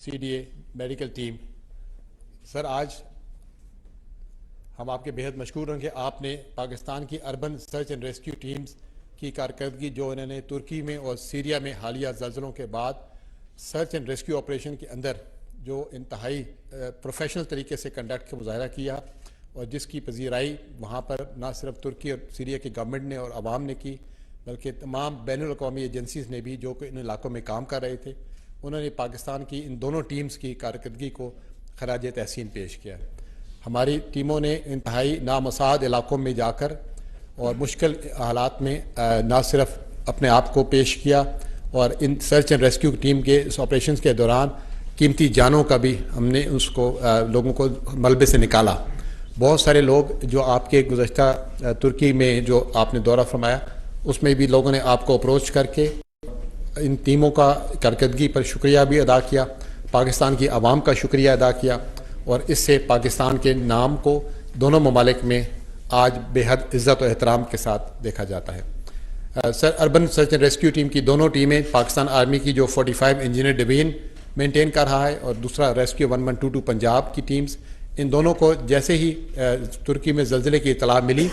CDA medical team. سر آج ہم آپ کے بہت مشکور ہیں کہ آپ نے پاکستان کی urban search and rescue teams کی کارکردگی جو انہوں نے ترکی میں اور سیریا میں حالیہ زلزلوں کے بعد سرچ اینڈ ریسکیو آپریشن کے اندر جو انتہائی پروفیشنل طریقے سے کنڈکٹ کا مظاہرہ کیا اور جس کی پذیرائی وہاں پر نہ صرف ترکی اور سیریا کی گورنمنٹ نے اور عوام نے کی بلکہ تمام بین الاقوامی ایجنسیز نے بھی جو کہ ان علاقوں میں کام کر رہے تھے انہوں نے پاکستان کی ان دونوں ٹیمز کی کارکردگی کو خراج تحسین پیش کیا. ہماری ٹیموں نے انتہائی نامساعد علاقوں میں جا کر اور مشکل حالات میں نہ صرف اپنے آپ کو پیش کیا اور in search and rescue team کے اس آپریشنز کے دوران قیمتی جانوں کا بھی ہم نے اس کو لوگوں کو ملبے سے نکالا. بہت سارے لوگ جو آپ کے گزشتہ ترکی میں جو آپ نے دورہ فرمایا اس میں بھی لوگوں نے آپ کو اپروچ کر کے ان ٹیموں کا کارکردگی پر شکریہ بھی ادا کیا, پاکستان کی عوام کا شکریہ ادا کیا اور اس سے پاکستان کے نام کو دونوں ممالک میں آج بے حد عزت و احترام کے ساتھ دیکھا جاتا ہے. Sir urban search and rescue team کی دونوں ٹیمیں پاکستان آرمی کی جو 45 انجینئر ڈویژن مینٹین کر رہا ہے اور دوسرا ریسکیو 1122 پنجاب کی ٹیمز, ان دونوں کو جیسے ہی ترکی میں زلزلے کی اطلاع ملی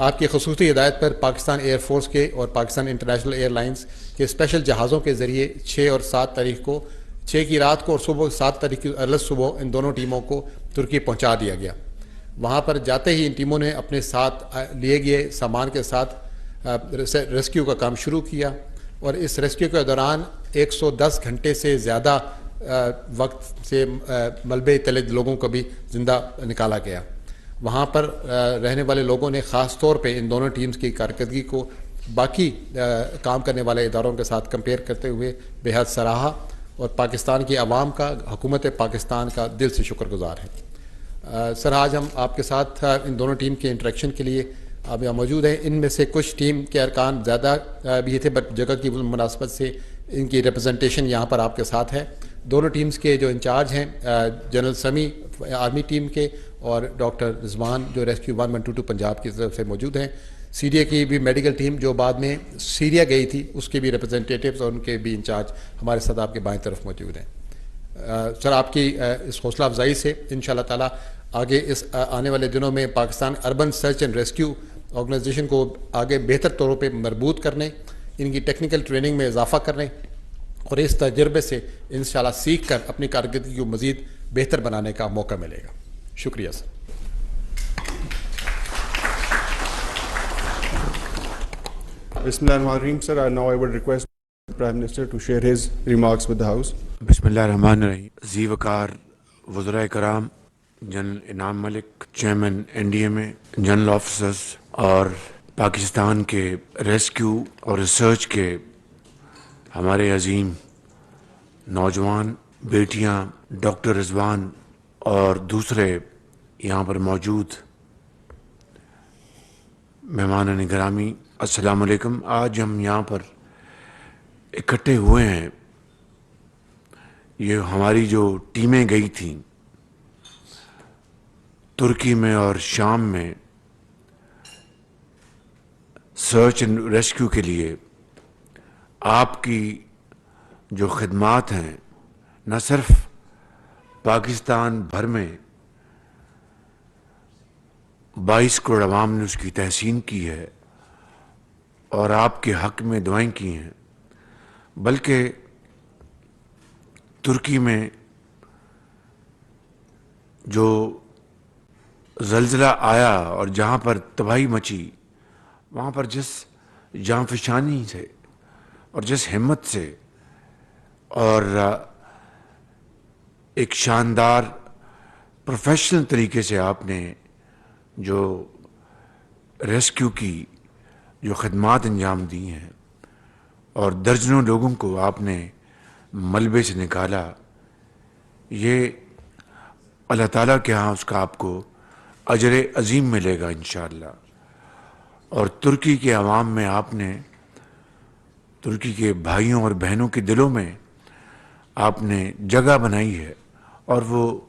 آپ کی خصوصی ہدایت پر پاکستان ایئر فورس کے اور پاکستان انٹرنیشنل ایئر لائنز کے اسپیشل جہازوں کے ذریعے 6 اور 7 تاریخ کو 6 کی رات کو اور صبح 7 تاریخ کی ارلی صبح ان دونوں ٹیموں کو ترکی پہنچا دیا گیا. وہاں پر جاتے ہی ان ٹیموں نے اپنے ساتھ لیے گئے سامان کے ساتھ ریسکیو کا کام شروع کیا اور اس ریسکیو کے دوران 110 گھنٹے سے زیادہ وقت سے ملبے تلے لوگوں کو بھی زندہ نکالا گیا. وہاں پر رہنے والے لوگوں نے خاص طور پہ ان دونوں ٹیمز کی کارکردگی کو باقی کام کرنے والے اداروں کے ساتھ کمپیئر کرتے ہوئے بے حد سراہا اور پاکستان کی عوام کا, حکومت پاکستان کا دل سے شکر گزار ہے. سر آج ہم آپ کے ساتھ ان دونوں ٹیم کے انٹریکشن کے لیے آپ یہاں موجود ہیں. ان میں سے کچھ ٹیم کے ارکان زیادہ بھی تھے بٹ جگہ کی مناسبت سے ان کی ریپرزنٹیشن یہاں پر آپ کے ساتھ ہے. دونوں ٹیمز کے جو انچارج ہیں جنرل سمی آرمی ٹیم کے اور ڈاکٹر رضوان جو ریسکیو 1122 پنجاب کی طرف سے موجود ہیں. سیریا کی بھی میڈیکل ٹیم جو بعد میں سیریا گئی تھی اس کے بھی ریپرزنٹیٹیوز اور ان کے بھی انچارج ہمارے ساتھ آپ کے بائیں طرف موجود ہیں. سر آپ کی اس حوصلہ افزائی سے انشاءاللہ تعالی آگے اس آنے والے دنوں میں Pakistan urban search and rescue organization کو آگے بہتر طور پہ مربوط کرنے, ان کی ٹیکنیکل ٹریننگ میں اضافہ کرنے اور اس تجربے سے انشاءاللہ سیکھ کر اپنی کارکردگی کو مزید بہتر بنانے کا موقع ملے گا. شکریہ سر. Bismillahirrahmanirrahim, sir. Now I would request the Prime Minister to share his remarks with the House. بسم اللہ الرحمن الرحیم. ذی وقار وزراء کرام, جنرل انعام ملک چیئرمین NDMA, جنرل آفیسرز اور پاکستان کے ریسکیو اور ریسرچ کے ہمارے عظیم نوجوان بیٹیاں, ڈاکٹر رضوان اور دوسرے یہاں پر موجود مہمان گرامی, السلام علیکم. آج ہم یہاں پر اکٹھے ہوئے ہیں, یہ ہماری جو ٹیمیں گئی تھیں ترکی میں اور شام میں سرچ اینڈ ریسکیو کے لیے, آپ کی جو خدمات ہیں نہ صرف پاکستان بھر میں 22 کروڑ عوام نے اس کی تحسین کی ہے اور آپ کے حق میں دعائیں کی ہیں, بلکہ ترکی میں جو زلزلہ آیا اور جہاں پر تباہی مچی وہاں پر جس جانفشانی سے اور جس ہمت سے اور ایک شاندار پروفیشنل طریقے سے آپ نے جو ریسکیو کی جو خدمات انجام دی ہیں اور درجنوں لوگوں کو آپ نے ملبے سے نکالا, یہ اللہ تعالیٰ کے ہاں اس کا آپ کو اجر عظیم ملے گا انشاءاللہ. اور ترکی کے عوام میں آپ نے, ترکی کے بھائیوں اور بہنوں کے دلوں میں آپ نے جگہ بنائی ہے اور وہ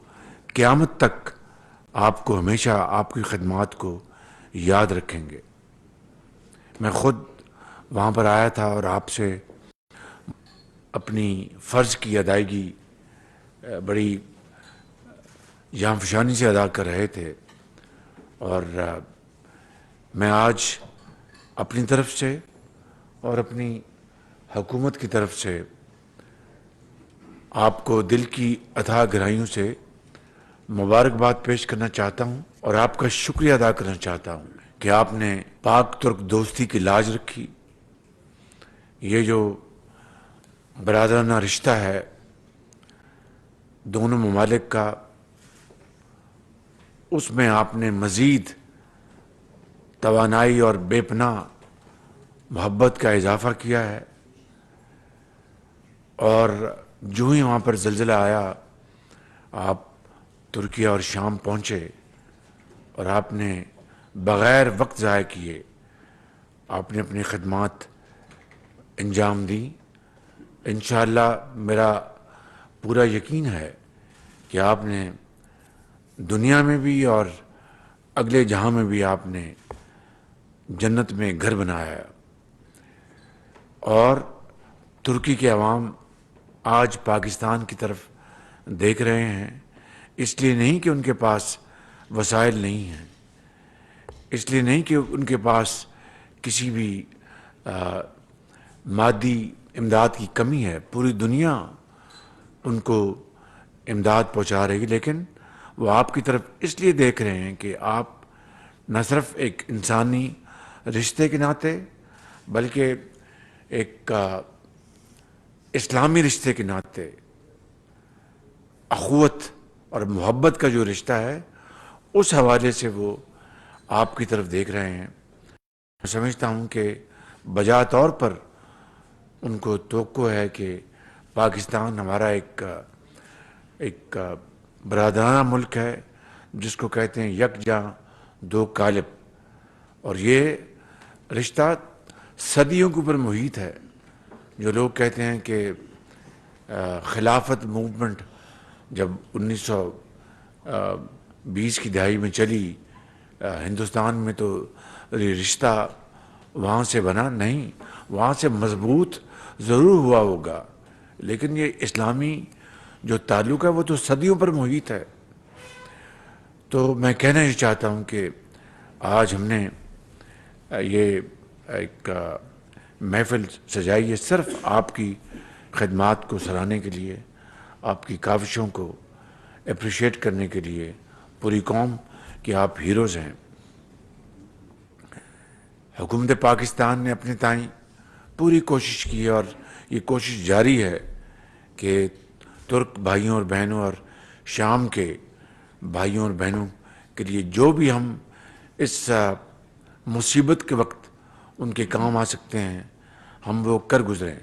قیامت تک آپ کو ہمیشہ آپ کی خدمات کو یاد رکھیں گے. میں خود وہاں پر آیا تھا اور آپ سے اپنی فرض کی ادائیگی بڑی جانفشانی سے ادا کر رہے تھے، اور میں آج اپنی طرف سے اور اپنی حکومت کی طرف سے آپ کو دل کی اتھاہ گہرائیوں سے مبارکباد پیش کرنا چاہتا ہوں، اور آپ کا شکریہ ادا کرنا چاہتا ہوں کہ آپ نے پاک ترک دوستی کی لاج رکھی. یہ جو برادرانہ رشتہ ہے دونوں ممالک کا، اس میں آپ نے مزید توانائی اور بے پناہ محبت کا اضافہ کیا ہے. اور جو ہی وہاں پر زلزلہ آیا، آپ ترکیہ اور شام پہنچے اور آپ نے بغیر وقت ضائع کیے آپ نے اپنی خدمات انجام دی. انشاءاللہ میرا پورا یقین ہے کہ آپ نے دنیا میں بھی اور اگلے جہاں میں بھی آپ نے جنت میں گھر بنایا. اور ترکی کے عوام آج پاکستان کی طرف دیکھ رہے ہیں، اس لیے نہیں کہ ان کے پاس وسائل نہیں ہیں، اس لیے نہیں کہ ان کے پاس کسی بھی مادی امداد کی کمی ہے. پوری دنیا ان کو امداد پہنچا رہی، لیکن وہ آپ کی طرف اس لیے دیکھ رہے ہیں کہ آپ نہ صرف ایک انسانی رشتے کے ناطے بلکہ ایک اسلامی رشتے کے ناطے اخوت اور محبت کا جو رشتہ ہے اس حوالے سے وہ آپ کی طرف دیکھ رہے ہیں. میں سمجھتا ہوں کہ بجا طور پر ان کو توقع ہے کہ پاکستان ہمارا ایک برادرانہ ملک ہے جس کو کہتے ہیں یکجاں دو قالب، اور یہ رشتہ صدیوں کے اوپر محیط ہے. جو لوگ کہتے ہیں کہ خلافت موومنٹ جب 1920 کی دہائی میں چلی ہندوستان میں تو یہ رشتہ وہاں سے بنا نہیں، وہاں سے مضبوط ضرور ہوا ہوگا، لیکن یہ اسلامی جو تعلق ہے وہ تو صدیوں پر محیط ہے. تو میں کہنا یہ چاہتا ہوں کہ آج ہم نے یہ ایک محفل سجائی ہے صرف آپ کی خدمات کو سراہنے کے لیے، آپ کی کاوشوں کو اپریشیٹ کرنے کے لیے. پوری قوم کہ آپ ہیروز ہیں. حکومت پاکستان نے اپنے تائیں پوری کوشش کی ہے اور یہ کوشش جاری ہے کہ ترک بھائیوں اور بہنوں اور شام کے بھائیوں اور بہنوں کے لیے جو بھی ہم اس مصیبت کے وقت ان کے کام آ سکتے ہیں ہم وہ کر گزریں.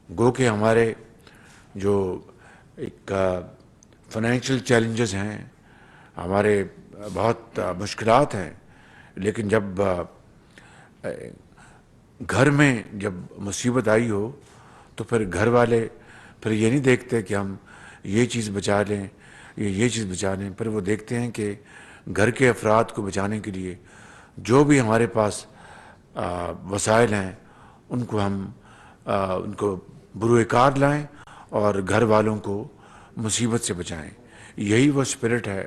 گو کہ ہمارے جو ایک فائنینشیل چیلنجز ہیں، ہمارے بہت مشکلات ہیں، لیکن جب گھر میں جب مصیبت آئی ہو تو پھر گھر والے پھر یہ نہیں دیکھتے کہ ہم یہ چیز بچا لیں یہ چیز بچا لیں، پھر وہ دیکھتے ہیں کہ گھر کے افراد کو بچانے کے لیے جو بھی ہمارے پاس وسائل ہیں ان کو ہم ان کو بروئے کار لائیں اور گھر والوں کو مصیبت سے بچائیں. یہی وہ اسپرٹ ہے،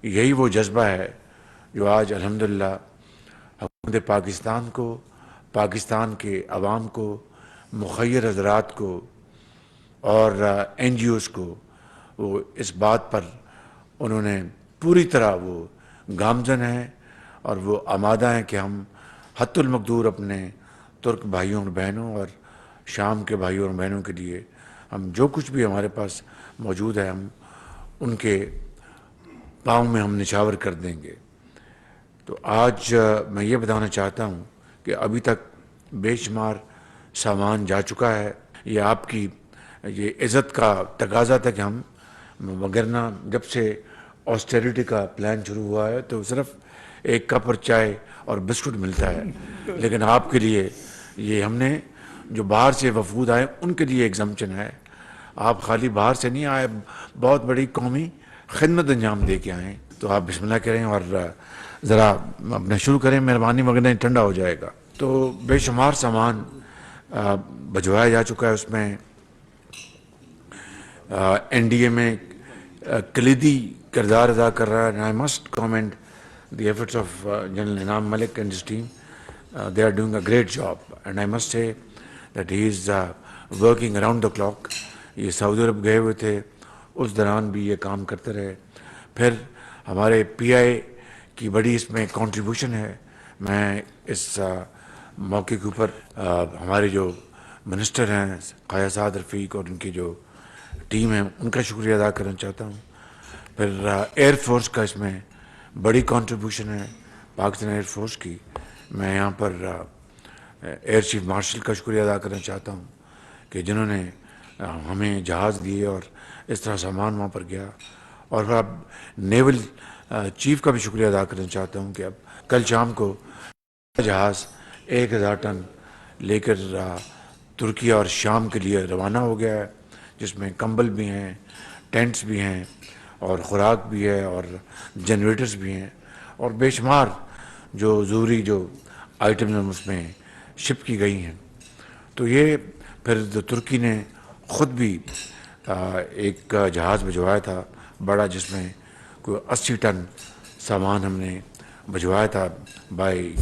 یہی وہ جذبہ ہے جو آج الحمدللہ حکومت پاکستان کو، پاکستان کے عوام کو، مخیر حضرات کو اور این جی اوز کو وہ اس بات پر انہوں نے پوری طرح وہ گامزن ہیں اور وہ آمادہ ہیں کہ ہم حتی المقدور اپنے ترک بھائیوں اور بہنوں اور شام کے بھائیوں اور بہنوں کے لیے ہم جو کچھ بھی ہمارے پاس موجود ہے ہم ان کے پاؤں میں ہم نچھاور کر دیں گے. تو آج میں یہ بتانا چاہتا ہوں کہ ابھی تک بے شمار سامان جا چکا ہے. یہ آپ کی یہ عزت کا تقاضا تھا کہ ہم، وگرنہ جب سے آسٹیریٹی کا پلان شروع ہوا ہے تو صرف ایک کپ اور چائے اور بسکٹ ملتا ہے، لیکن آپ کے لیے یہ ہم نے جو باہر سے وفود آئے ان کے لیے ایگزمپشن ہے. آپ خالی باہر سے نہیں آئے، بہت بڑی قومی خدمت انجام دے کے آئیں. تو آپ بسم اللہ کریں اور ذرا اپنا شروع کریں مہربانی، مگر ٹھنڈا ہو جائے گا. تو بے شمار سامان بھجوایا جا چکا ہے. اس میں این ڈی اے میں کلیدی کردار ادا کر رہا ہے. And I must comment the efforts of general Inam Malik and his team. They are doing a great job, and I must say that he is working around the clock. یہ سعودی عرب گئے ہوئے تھے, اس دوران بھی یہ کام کرتے رہے. پھر ہمارے پی آئی کی بڑی اس میں کنٹریبیوشن ہے. میں اس موقع کے اوپر ہمارے جو منسٹر ہیں خواجہ سعد رفیق اور ان کی جو ٹیم ہے ان کا شکریہ ادا کرنا چاہتا ہوں. پھر ایئر فورس کا اس میں بڑی کنٹریبیوشن ہے, پاکستان ایئر فورس کی. میں یہاں پر ایئر چیف مارشل کا شکریہ ادا کرنا چاہتا ہوں کہ جنہوں نے ہمیں جہاز دیے اور اس طرح سامان وہاں پر گیا. اور پھر اب نیول چیف کا بھی شکریہ ادا کرنا چاہتا ہوں کہ اب کل شام کو جہاز 1000 ٹن لے کر ترکی اور شام کے لیے روانہ ہو گیا ہے, جس میں کمبل بھی ہیں, ٹینٹس بھی ہیں, اور خوراک بھی ہے, اور جنریٹرز بھی ہیں, اور بے شمار جو ضروری جو آئٹم اس میں شپ کی گئی ہیں. تو یہ پھر ترکی نے خود بھی ایک جہاز بھجوایا تھا بڑا, جس میں کوئی 80 ٹن سامان ہم نے بھجوایا تھا بائی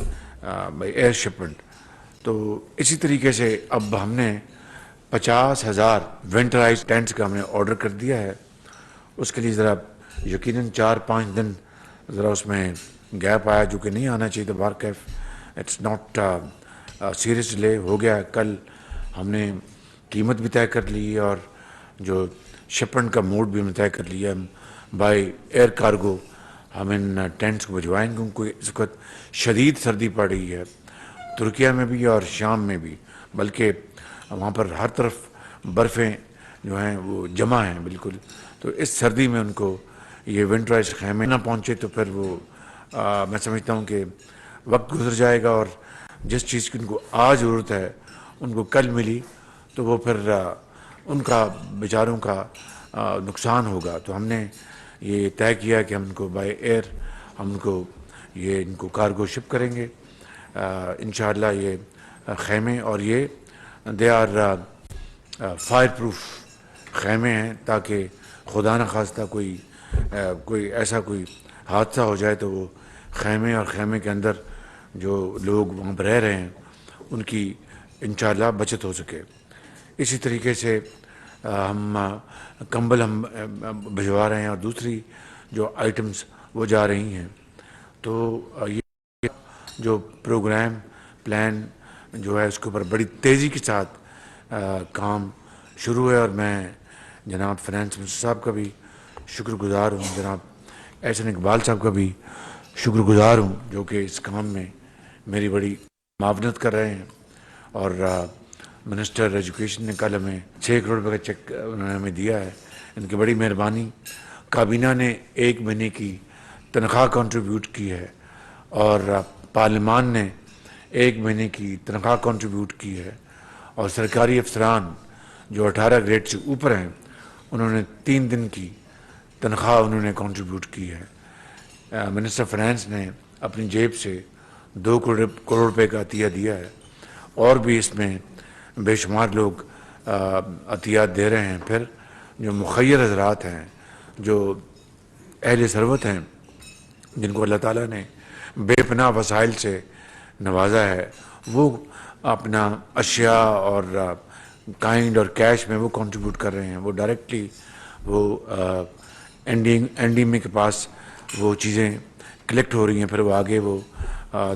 ایئر شپمنٹ. تو اسی طریقے سے اب ہم نے 50,000 وینٹرائز ٹینٹس کا ہم نے آرڈر کر دیا ہے. اس کے لیے ذرا یقیناً 4-5 دن ذرا اس میں گیپ آیا, جو کہ نہیں آنا چاہیے تھا. بارکیف اٹس ناٹ سیریس ڈیلے ہو گیا. کل ہم نے قیمت بھی طے کر لی اور جو شپمنٹ کا موڈ بھی ہم نے طے کر لیا. بائی ایئر کارگو ہم ان ٹینٹس کو بھجوائیں گے. ان کو اس وقت شدید سردی پڑ رہی ہے ترکیہ میں بھی اور شام میں بھی, بلکہ وہاں پر ہر طرف برفیں جو ہیں وہ جمع ہیں بالکل. تو اس سردی میں ان کو یہ ونٹرائز خیمے نہ پہنچے تو پھر وہ میں سمجھتا ہوں کہ وقت گزر جائے گا, اور جس چیز کی ان کو آج ضرورت ہے ان کو کل ملی تو وہ پھر ان کا بیچاروں کا نقصان ہوگا. تو ہم نے یہ طے کیا کہ ہم ان کو بائی ایئر ہم ان کو یہ ان کو کارگو شپ کریں گے انشاءاللہ. یہ خیمے اور یہ دے آر فائر پروف خیمے ہیں, تاکہ خدا نخواستہ کوئی ایسا کوئی حادثہ ہو جائے تو وہ خیمے اور خیمے کے اندر جو لوگ وہاں پر رہ رہے ہیں ان کی انشاءاللہ بچت ہو سکے. اسی طریقے سے ہم کمبل ہم بھجوا رہے ہیں, اور دوسری جو آئٹمس وہ جا رہی ہیں. تو یہ جو پروگرام پلان جو ہے اس کے اوپر بڑی تیزی کے ساتھ کام شروع ہے, اور میں جناب فائنانس منسٹر صاحب کا بھی شکر گزار ہوں, جناب احسن اقبال صاحب کا بھی شکر گزار ہوں, جو کہ اس کام میں میری بڑی معاونت کر رہے ہیں. اور منسٹر ایجوکیشن نے کل ہمیں 6 کروڑ روپے کا چیک انہوں نے ہمیں دیا ہے. ان کی بڑی مہربانی. کابینہ نے 1 مہینے کی تنخواہ کنٹریبیوٹ کی ہے, اور پارلیمان نے 1 مہینے کی تنخواہ کنٹریبیوٹ کی ہے, اور سرکاری افسران جو 18 گریڈ سے اوپر ہیں انہوں نے 3 دن کی تنخواہ انہوں نے کنٹریبیوٹ کی ہے. منسٹر فائنانس نے اپنی جیب سے 2 کروڑ روپے کا عطیہ دیا ہے, اور بھی اس میں بے شمار لوگ عطیات دے رہے ہیں. پھر جو مخیر حضرات ہیں, جو اہل ثروت ہیں, جن کو اللہ تعالیٰ نے بے پناہ وسائل سے نوازا ہے, وہ اپنا اشیاء اور کائنڈ اور کیش میں وہ کنٹریبیوٹ کر رہے ہیں. وہ ڈائریکٹلی وہ این ڈی ایم کے پاس وہ چیزیں کلیکٹ ہو رہی ہیں, پھر وہ آگے وہ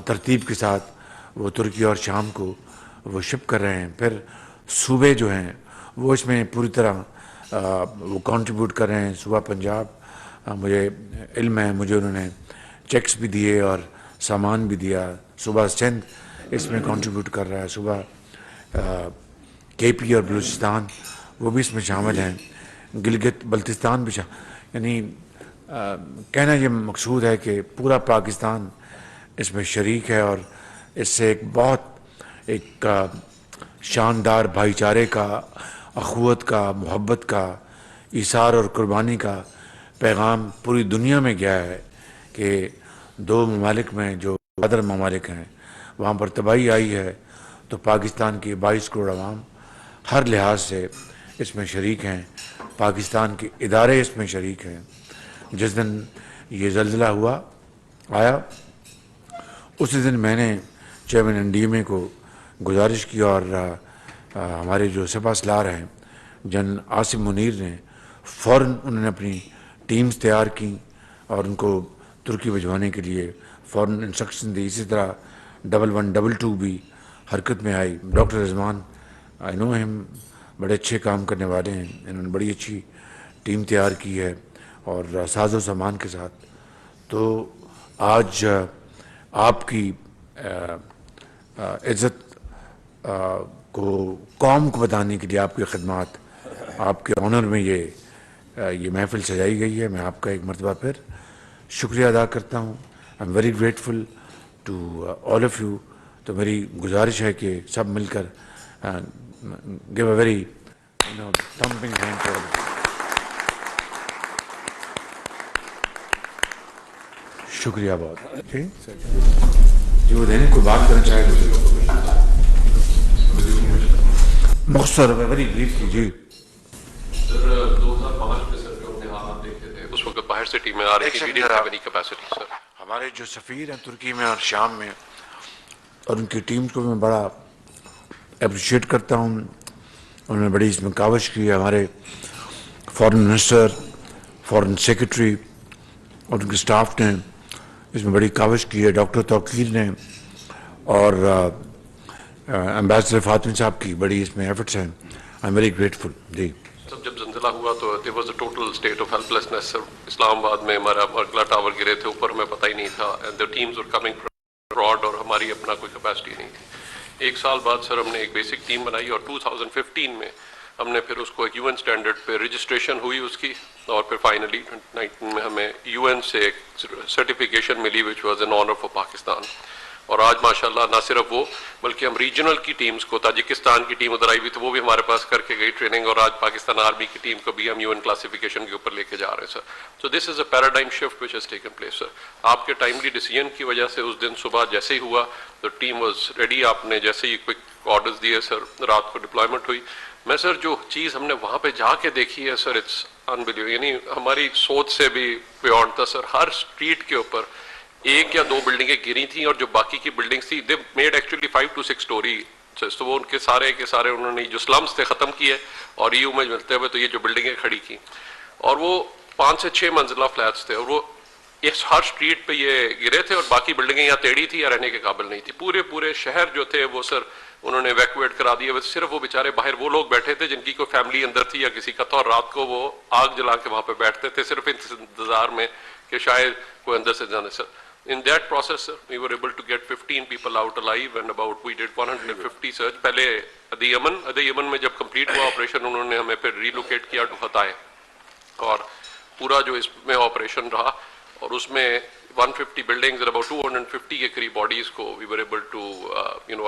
ترتیب کے ساتھ وہ ترکی اور شام کو وہ شپ کر رہے ہیں. پھر صوبے جو ہیں وہ اس میں پوری طرح وہ کنٹریبیوٹ کر رہے ہیں. صوبہ پنجاب مجھے علم ہے, مجھے انہوں نے چیکس بھی دیے اور سامان بھی دیا. صوبہ سندھ اس میں کنٹریبیوٹ کر رہا ہے, صوبہ کے پی اور بلوچستان وہ بھی اس میں شامل ہیں, گلگت بلتستان بھی یعنی کہنا یہ مقصود ہے کہ پورا پاکستان اس میں شریک ہے, اور اس سے ایک بہت ایک شاندار بھائی چارے کا, اخوت کا, محبت کا, ایثار اور قربانی کا پیغام پوری دنیا میں گیا ہے کہ 2 ممالک میں جو قدر ممالک ہیں وہاں پر تباہی آئی ہے, تو پاکستان کی 22 کروڑ عوام ہر لحاظ سے اس میں شریک ہیں. پاکستان کے ادارے اس میں شریک ہیں. جس دن یہ زلزلہ آیا اسی دن میں نے چیئرمین NDMA کو گزارش کی اور ہمارے جو سپہ سالار ہیں جنرل عاصم منیر نے فوراً انہوں نے اپنی ٹیمز تیار کی اور ان کو ترکی بھجوانے کے لیے فوراً انسٹرکشن دی. اسی طرح 1122 بھی حرکت میں آئی. ڈاکٹر رضوان آئی نو ہم بڑے اچھے کام کرنے والے ہیں. انہوں نے بڑی اچھی ٹیم تیار کی ہے اور ساز و سامان کے ساتھ. تو آج آپ کی عزت کو قوم کو بتانے کے لیے آپ کی خدمات آپ کے آنر میں یہ محفل سجائی گئی ہے. میں آپ کا ایک مرتبہ پھر شکریہ ادا کرتا ہوں. I am very grateful to all of you. تو میری گزارش ہے کہ سب مل کر give a very thumping hand to all. شکریہ بہت. جی وہ دینے کوئی بات کرنا چاہے مختصر ویری بریف. جی سر 2005 میں سر جو اپنے حالات دیکھے تھے اس وقت باہر سے ٹیمیں آ رہی تھی. We didn't have any capacity sir. ہمارے جو سفیر ہیں ترکی میں اور شام میں اور ان کی ٹیمز کو میں بڑا اپریشیٹ کرتا ہوں. انہوں نے بڑی اس میں کاوش کی ہے. ہمارے فارن منسٹر فارن سیکرٹری اور ان کے سٹاف نے اس میں بڑی کاوش کی ہے. ڈاکٹر توقیر نے اور ایمبیسڈر فاطمی صاحب کی بڑی اس میں ایفرٹس ہیں. I am very grateful. جی سب جب زلزلہ ہوا تو there was a total state of helplessness سر. اسلام آباد میں ہمارا مرکلا ٹاور گرے تھے اوپر, ہمیں پتہ ہی نہیں تھا. and the teams were coming from abroad اور ہماری اپنا کوئی کیپیسٹی نہیں تھی. ایک سال بعد سر ہم نے ایک بیسک ٹیم بنائی اور 2015 میں ہم نے پھر اس کو ایک UN اسٹینڈرڈ پہ رجسٹریشن ہوئی اس کی اور پھر فائنلی 2019 میں ہمیں UN سے ایک سرٹیفکیشن ملی which was an honor for Pakistan. اور آج ماشاءاللہ نہ صرف وہ بلکہ ہم ریجنل کی ٹیمز کو, تاجکستان کی ٹیم ادھر آئی ہوئی تو وہ بھی ہمارے پاس کر کے گئی ٹریننگ, اور آج پاکستان آرمی کی ٹیم کو بھی ہم UN کلاسیفیکیشن کے اوپر لے کے جا رہے ہیں سر. So this is a paradigm shift which has taken place sir. آپ کے ٹائملی ڈیسیجن کی وجہ سے اس دن صبح جیسے ہی ہوا تو ٹیم واز ریڈی. آپ نے جیسے ہی کوئک آرڈرز دیے سر, رات کو ڈپلائمنٹ ہوئی. میں سر جو چیز ہم نے وہاں پہ جا کے دیکھی ہے سر اٹس انبلیویبل, یعنی ہماری سوچ سے بھی بیونڈ تھا سر. ہر اسٹریٹ کے اوپر ایک یا دو بلڈنگیں گری تھیں اور جو باقی کی بلڈنگس تھی they made actually 5 to 6 story. تو وہ ان کے سارے انہوں نے جو سلمس تھے ختم کیے اور EU میں ملتے ہوئے تو یہ جو بلڈنگیں کھڑی کی اور وہ 5 سے 6 منزلہ فلیٹس تھے اور وہ اس ہر اسٹریٹ پہ یہ گرے تھے اور باقی بلڈنگیں یا ٹیڑھی تھی یا رہنے کے قابل نہیں تھی. پورے شہر جو تھے وہ سر انہوں نے ایویکویٹ کرا دیا. صرف وہ بیچارے باہر وہ لوگ بیٹھے تھے جن کی کوئی فیملی اندر تھی یا کسی کا تھا, اور رات کو وہ آگ جلا کے وہاں پہ بیٹھتے تھے صرف انتظار میں کہ شاید کوئی اندر سے جانے. سر in that process sir, we were able to get 15 people out alive and about we did 150 search. پہلے ادی یمن میں جب کمپلیٹ ہوا آپریشن انہوں نے ہمیں پھر ریلوکیٹ کیا ٹو فتائے اور پورا جو اس میں آپریشن رہا اور اس میں 150 buildings and about 250 کے قریب باڈیز کو we were able to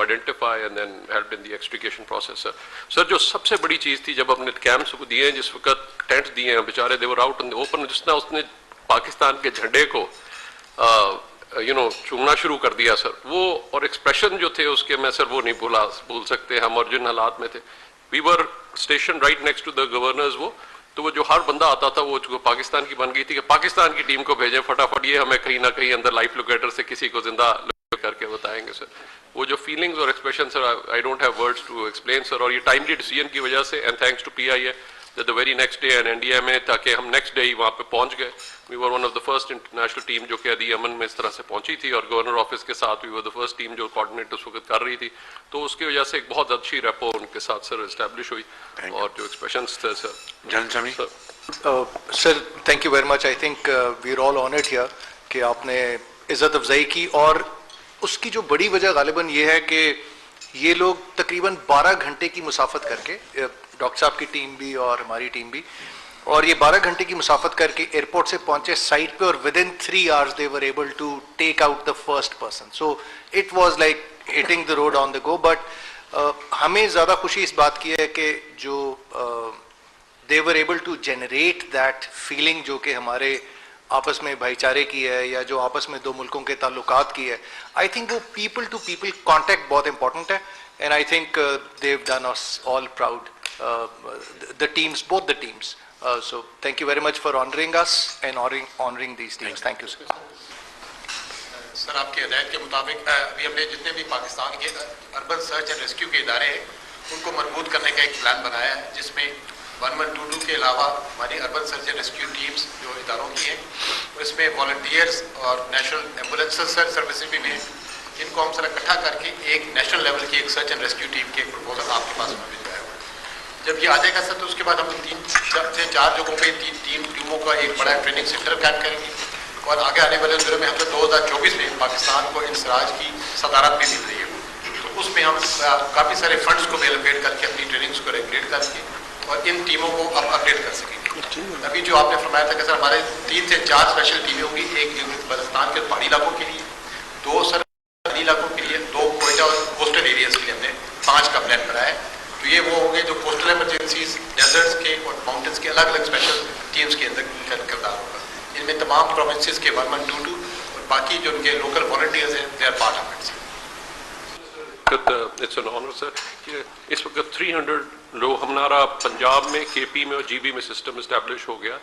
identify and then help in the extrication process. سر جو سب سے بڑی چیز تھی جب اپنے کیمپس کو دیے ہیں جس وقت ٹینٹس دیے ہیں بیچارے they were out in the open, جس نے اس نے پاکستان کے جھنڈے کو چومنا شروع کر دیا سر. وہ اور ایکسپریشن جو تھے اس کے میں سر وہ نہیں بھول سکتے ہم. اور جن حالات میں تھے we were station right next to the governor's وہ تو وہ جو ہر بندہ آتا تھا وہ پاکستان کی بن گئی تھی کہ پاکستان کی ٹیم کو بھیجیں فٹافٹ, یہ ہمیں کہیں نہ کہیں اندر لائف لوکیٹر سے کسی کو زندہ کر کے بتائیں گے سر. وہ جو فیلنگز اور expression sir I don't have words to explain sir. اور یہ ٹائملی ڈیسیجن کی وجہ سے and thanks to PIA that the very next day and NDMA تاکہ ہم نیکسٹ ڈے ہی وہاں پہ پہنچ گئے. we were one of the first international team جو کہ ادی یمن میں اس طرح سے پہنچی تھی اور گورنر آفس کے ساتھ we were the first team جو کوآرڈینیٹ اس وقت کر رہی تھی. تو اس کی وجہ سے ایک بہت اچھی ریپو ان کے ساتھ سر اسٹیبلش ہوئی اور جو ایکسپریشنز تھے sir. Jan Sami sir thank you very much. I think we are all honoured here کہ آپ نے عزت افزائی کی اور اس کی جو بڑی وجہ غالباً یہ ہے کہ یہ لوگ تقریباً 12 گھنٹے کی مسافت کر کے, ڈاکٹر صاحب کی ٹیم بھی اور ہماری ٹیم بھی, اور یہ 12 گھنٹے کی مسافت کر کے ایئرپورٹ سے پہنچے سائٹ پہ اور ودن 3 hours they were able to take out the first person. So it was like hitting the road on the go. But ہمیں زیادہ خوشی اس بات کی ہے کہ جو they were able to generate that feeling جو کہ ہمارے آپس میں بھائی چارے کی ہے یا جو آپس میں دو ملکوں کے تعلقات کی ہے. آئی تھنک وہ پیپل ٹو پیپل کانٹیکٹ بہت امپورٹنٹ ہے and I think they've done us all proud. The teams, both the teams, So thank you very much for honoring us and honoring these teams. Thank you, sir. سر آپ کی ہدایت کے مطابق ابھی ہم نے جتنے بھی پاکستان کے اربن سرچ اینڈ ریسکیو کے ادارے ہیں ان کو مربوط کرنے کا ایک پلان بنایا ہے جس میں 1122 کے علاوہ ہماری urban search and rescue teams جو اداروں کی ہیں اور اس میں والنٹیئرز اور نیشنل ایمبولینس سروسز بھی ہیں. ان کو ہم سر اکٹھا کر کے ایک نیشنل لیول کی ایک سرچ اینڈ ریسکیو ٹیم کے پروپوزل آپ کے پاس بھیجوایا ہوا ہے. جب یہ آ جائے گا سر تو اس کے بعد ہم 3 سے 4 جگہوں پہ 3 ٹیموں کا ایک بڑا ٹریننگ سینٹر قائم کریں گے اور آگے آنے والے دنوں میں ہم تو 2024 میں پاکستان کو انسراج کی صدارت بھی مل رہی ہے تو اس میں ہم کافی سارے فنڈز کو بھی الوکیٹ کر کے اپنی ٹریننگز کو ریگولیٹ کر کے اور ان ٹیموں کو اب اپڈیٹ کر سکیں گے. ابھی جو آپ نے فرمایا تھا کہ سر ہمارے 3 سے 4 اسپیشل ٹیمیں ہوں گی, ایک بلوچستان کے پہاڑی علاقوں کے لیے, 2 سر پہاڑی علاقوں کے لیے, 2 کوئٹہ اور کوسٹل ایریاز کے لیے ہم نے 5 کا پلان بنایا ہے. تو یہ وہ ہوں گے جو کوسٹل ایمرجنسیز, ڈیزرٹس کے اور ماؤنٹینس کے الگ الگ اسپیشل ٹیمز کے اندر کردار ہوگا. ان میں تمام پروونسز کے 1122 اور باقی جو ان کے لوکل والنٹیئرز ہیں they are part of it. It's an honour sir کہ اس وقت 300 لوگ ہمارا پنجاب میں, کے پی میں اور جی بی میں سسٹم اسٹیبلش ہو گیا.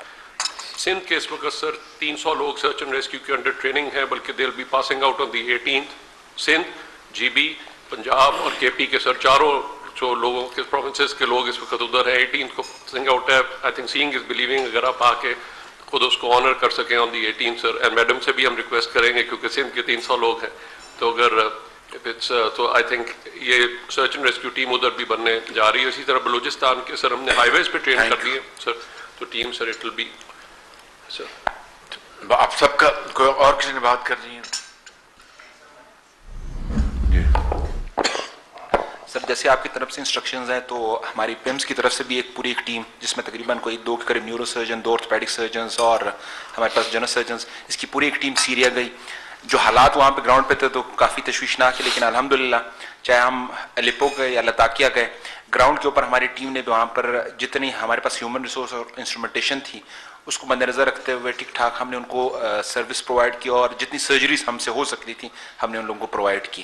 سندھ کے اس وقت سر 300 لوگ سرچ اینڈ ریسکیو کے انڈر ٹریننگ ہے, بلکہ they will be passing out on the 18th. Sindh, G B, Punjab اور کے پی کے سر چاروں جو لوگوں کے پروونسز کے لوگ اس وقت ادھر ہیں. 18th کو پاسنگ آؤٹ ہے. I think seeing is believing. اگر آپ آ کے خود اس کو آنر کر سکیں آن the 18th sir, and madam سے بھی ہم ریکویسٹ کریں گے کیونکہ سندھ کے 300 لوگ ہیں تو اگر تو آئی تھنک یہ سرچ اینڈ ریسکیو ٹیم ادھر بھی بننے جا رہی ہے. اسی طرح بلوچستان کے سر ہم نے ہائی ویز پہ ٹرین کر لی ہے سر, تو team sir it will be sir. آپ سب کا کوئی اور کسی نے بات کر رہی ہے؟ سر جیسے آپ کی طرف سے انسٹرکشنز ہیں تو ہماری پیمز کی طرف سے بھی ایک پوری ایک ٹیم جس میں تقریباً کوئی 2 کے قریب نیورو سرجن, 2 آرتھوپیڈک سرجنز اور ہمارے پاس جنرل سرجنز, اس کی پوری ایک ٹیم سیریا گئی. جو حالات وہاں پہ گراؤنڈ پہ تھے تو کافی تشویشناک ہے, لیکن الحمدللہ چاہے ہم الیپو گئے یا لتاکیہ گئے, گراؤنڈ کے اوپر ہماری ٹیم نے وہاں پر جتنی ہمارے پاس ہیومن ریسورس اور انسٹرومنٹیشن تھی اس کو مد نظر رکھتے ہوئے ٹھیک ٹھاک ہم نے ان کو سروس پرووائڈ کی اور جتنی سرجریز ہم سے ہو سکتی تھیں ہم نے ان لوگوں کو پرووائڈ کی.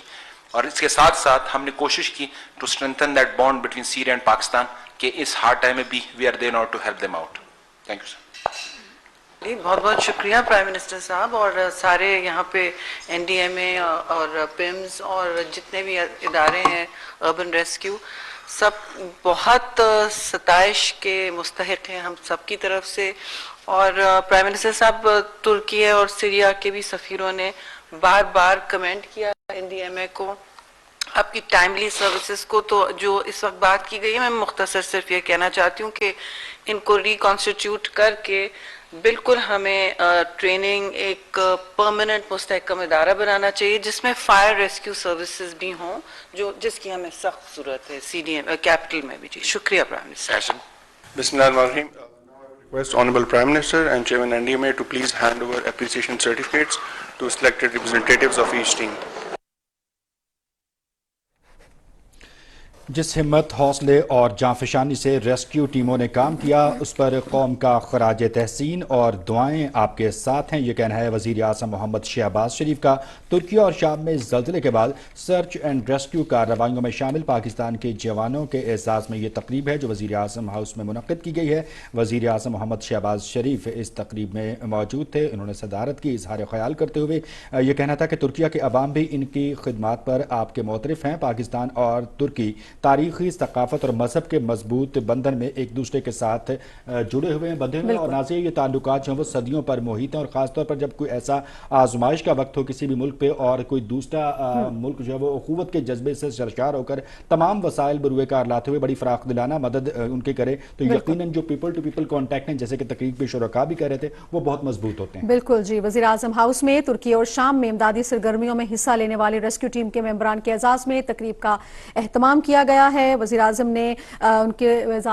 اور اس کے ساتھ ساتھ ہم نے کوشش کی to strengthen that bond between Syria and Pakistan کہ اس ہارڈ ٹائم میں بھی we are there not to help them out. Thank you sir. بہت بہت شکریہ پرائم منسٹر صاحب اور سارے یہاں پہ این ڈی ایم اے اور پیمز اور جتنے بھی ادارے ہیں اربن ریسکیو, سب بہت ستائش کے مستحق ہیں ہم سب کی طرف سے. اور پرائم منسٹر صاحب ترکی اور سیریا کے بھی سفیروں نے بار بار کمنٹ کیا این ڈی ایم اے کو, آپ کی ٹائملی سروسز کو. تو جو اس وقت بات کی گئی ہے میں مختصر صرف یہ کہنا چاہتی ہوں کہ ان کو ریکانسٹیٹیوٹ کر کے بالکل ہمیں ٹریننگ ایک پرماننٹ مستحکم ادارہ بنانا چاہیے جس میں فائر ریسکیو سروسز بھی ہوں, جس کی ہمیں سخت ضرورت ہے سی ڈی ایم کیپٹل میں بھی. جی شکریہ prime minister. Bismillahirrahmanirrahim. Request Honorable Prime Minister and Chairman NDMA to please hand over appreciation certificates to selected representatives of each team. جس ہمت, حوصلے اور جانفشانی سے ریسکیو ٹیموں نے کام کیا اس پر قوم کا خراج تحسین اور دعائیں آپ کے ساتھ ہیں. یہ کہنا ہے وزیر اعظم محمد شہباز شریف کا. ترکی اور شام میں زلزلے کے بعد سرچ اینڈ ریسکیو کارروائیوں میں شامل پاکستان کے جوانوں کے اعزاز میں یہ تقریب ہے جو وزیر اعظم ہاؤس میں منعقد کی گئی ہے. وزیر اعظم محمد شہباز شریف اس تقریب میں موجود تھے. انہوں نے صدارت کی. اظہار خیال کرتے ہوئے یہ کہنا تھا کہ ترکیہ کے عوام بھی ان کی خدمات پر آپ کے معترف ہیں. پاکستان اور ترکی تاریخی, ثقافت اور مذہب کے مضبوط بندھن میں ایک دوسرے کے ساتھ جڑے ہوئے ہیں, بندھے ہوئے ہیں, اور ناظرین یہ تعلقات جو ہیں وہ صدیوں پر محیط ہیں. اور خاص طور پر جب کوئی ایسا آزمائش کا وقت ہو کسی بھی ملک پہ اور کوئی دوسرا ملک جو ہے وہ اخوت کے جذبے سے سرشار ہو کر تمام وسائل بروئے کار لاتے ہوئے بڑی فراخ دلانہ مدد ان کے کرے تو یقیناً جو پیپل ٹو پیپل کانٹیکٹ ہیں جیسے کہ تقریب پہ شرکا بھی کہہ رہے تھے وہ بہت مضبوط ہوتے ہیں. بالکل جی. وزیر اعظم ہاؤس میں ترکی اور شام میں امدادی سرگرمیوں میں حصہ لینے والے ریسکیو ٹیم کے ممبران کے اعزاز میں تقریب کا اہتمام کیا گیا ہے. وزیر اعظم نے ان کے اعزاز